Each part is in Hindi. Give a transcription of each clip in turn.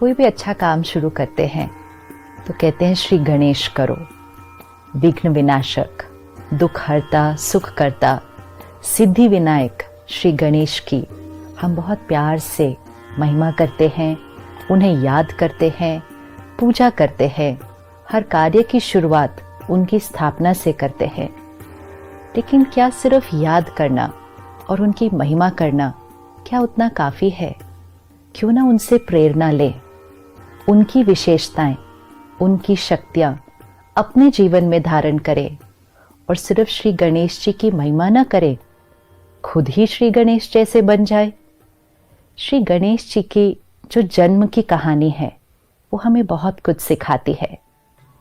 कोई भी अच्छा काम शुरू करते हैं तो कहते हैं श्री गणेश करो। विघ्न विनाशक, दुख हरता, सुख करता, सिद्धि विनायक श्री गणेश की हम बहुत प्यार से महिमा करते हैं, उन्हें याद करते हैं, पूजा करते हैं। हर कार्य की शुरुआत उनकी स्थापना से करते हैं। लेकिन क्या सिर्फ याद करना और उनकी महिमा करना क्या उतना काफ़ी है? क्यों ना उनसे प्रेरणा लें, उनकी विशेषताएं, उनकी शक्तियां अपने जीवन में धारण करें और सिर्फ श्री गणेश जी की महिमा न करें, खुद ही श्री गणेश जैसे बन जाए। श्री गणेश जी की जो जन्म की कहानी है वो हमें बहुत कुछ सिखाती है।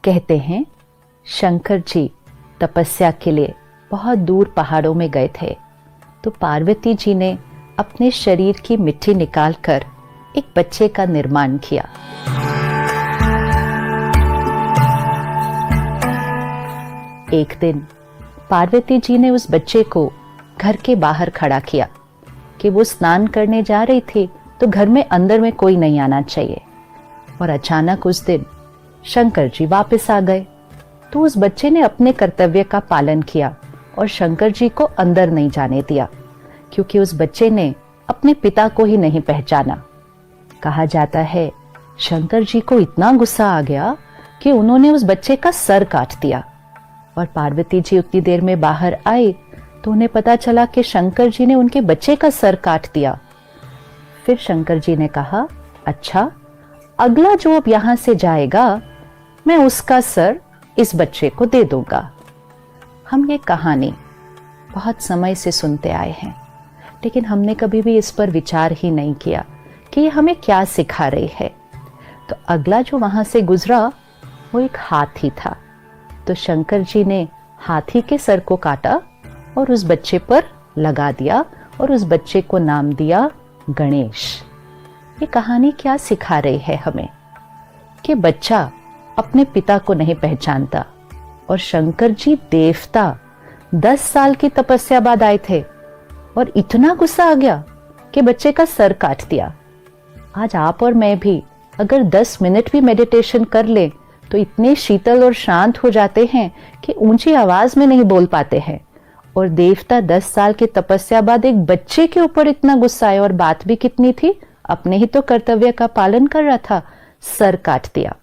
कहते हैं शंकर जी तपस्या के लिए बहुत दूर पहाड़ों में गए थे, तो पार्वती जी ने अपने शरीर की मिट्टी निकालकर एक बच्चे का निर्माण किया। एक दिन पार्वती जी ने उस बच्चे को घर के बाहर खड़ा किया कि वो स्नान करने जा रही थी, तो घर में अंदर में कोई नहीं आना चाहिए। और अचानक उस दिन शंकर जी वापस आ गए, तो उस बच्चे ने अपने कर्तव्य का पालन किया और शंकर जी को अंदर नहीं जाने दिया, क्योंकि उस बच्चे ने अपने पिता को ही नहीं पहचाना। कहा जाता है शंकर जी को इतना गुस्सा आ गया कि उन्होंने उस बच्चे का सर काट दिया। और पार्वती जी उतनी देर में बाहर आई तो उन्हें पता चला कि शंकर जी ने उनके बच्चे का सर काट दिया। फिर शंकर जी ने कहा, अच्छा, अगला जो अब यहां से जाएगा मैं उसका सर इस बच्चे को दे दूंगा। हम ये कहानी बहुत समय से सुनते आए हैं, लेकिन हमने कभी भी इस पर विचार ही नहीं किया कि ये हमें क्या सिखा रही है। तो अगला जो वहां से गुजरा वो एक हाथी था, तो शंकर जी ने हाथी के सर को काटा और उस बच्चे पर लगा दिया और उस बच्चे को नाम दिया गणेश। ये कहानी क्या सिखा रही है हमें कि बच्चा अपने पिता को नहीं पहचानता, और शंकर जी देवता 10 साल की तपस्या बाद आए थे और इतना गुस्सा आ गया कि बच्चे का सर काट दिया। आज आप और मैं भी अगर 10 मिनट भी मेडिटेशन कर ले तो इतने शीतल और शांत हो जाते हैं कि ऊंची आवाज में नहीं बोल पाते हैं। और देवता 10 साल की तपस्या बाद एक बच्चे के ऊपर इतना गुस्सा आया, और बात भी कितनी थी, अपने ही तो कर्तव्य का पालन कर रहा था, सर काट दिया।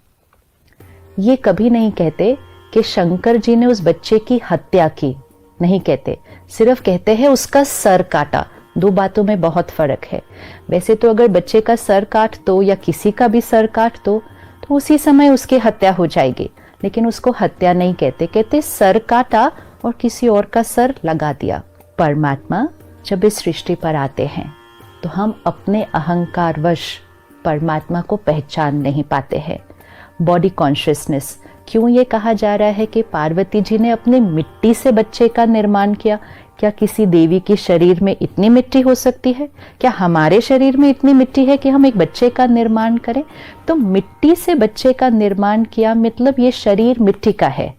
ये कभी नहीं कहते कि शंकर जी ने उस बच्चे की हत्या की, नहीं कहते, सिर्फ कहते हैं उसका सर काटा। दो बातों में बहुत फर्क है। वैसे तो अगर बच्चे का सर काट दो या किसी का भी सर काट दो तो उसी समय उसकी हत्या हो जाएगी, लेकिन उसको हत्या नहीं कहते, कहते सर काटा और किसी और का सर लगा दिया। परमात्मा जब इस सृष्टि पर आते हैं तो हम अपने अहंकारवश परमात्मा को पहचान नहीं पाते हैं। बॉडी कॉन्शियसनेस, क्यों ये कहा जा रहा है कि पार्वती जी ने अपनी मिट्टी से बच्चे का निर्माण किया? क्या किसी देवी के शरीर में इतनी मिट्टी हो सकती है? क्या हमारे शरीर में इतनी मिट्टी है कि हम एक बच्चे का निर्माण करें? तो मिट्टी से बच्चे का निर्माण किया मतलब ये शरीर मिट्टी का है।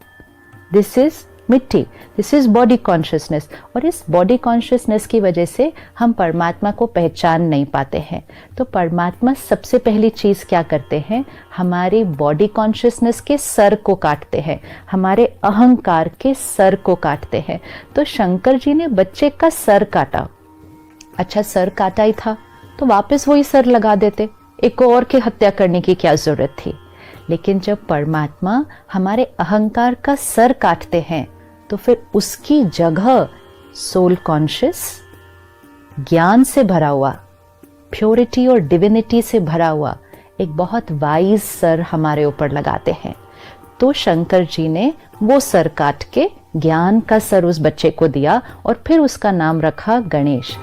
दिस इज मिट्टी, दिस इज बॉडी कॉन्शियसनेस। और इस बॉडी कॉन्शियसनेस की वजह से हम परमात्मा को पहचान नहीं पाते हैं। तो परमात्मा सबसे पहली चीज क्या करते हैं, हमारी बॉडी कॉन्शियसनेस के सर को काटते हैं, हमारे अहंकार के सर को काटते हैं। तो शंकर जी ने बच्चे का सर काटा। अच्छा, सर काटा ही था तो वापस वही सर लगा देते, एक और की हत्या करने की क्या जरूरत थी? लेकिन जब परमात्मा हमारे अहंकार का सर काटते हैं तो फिर उसकी जगह सोल कॉन्शियस, ज्ञान से भरा हुआ, प्योरिटी और डिविनिटी से भरा हुआ एक बहुत वाइज सर हमारे ऊपर लगाते हैं। तो शंकर जी ने वो सर काट के ज्ञान का सर उस बच्चे को दिया और फिर उसका नाम रखा गणेश।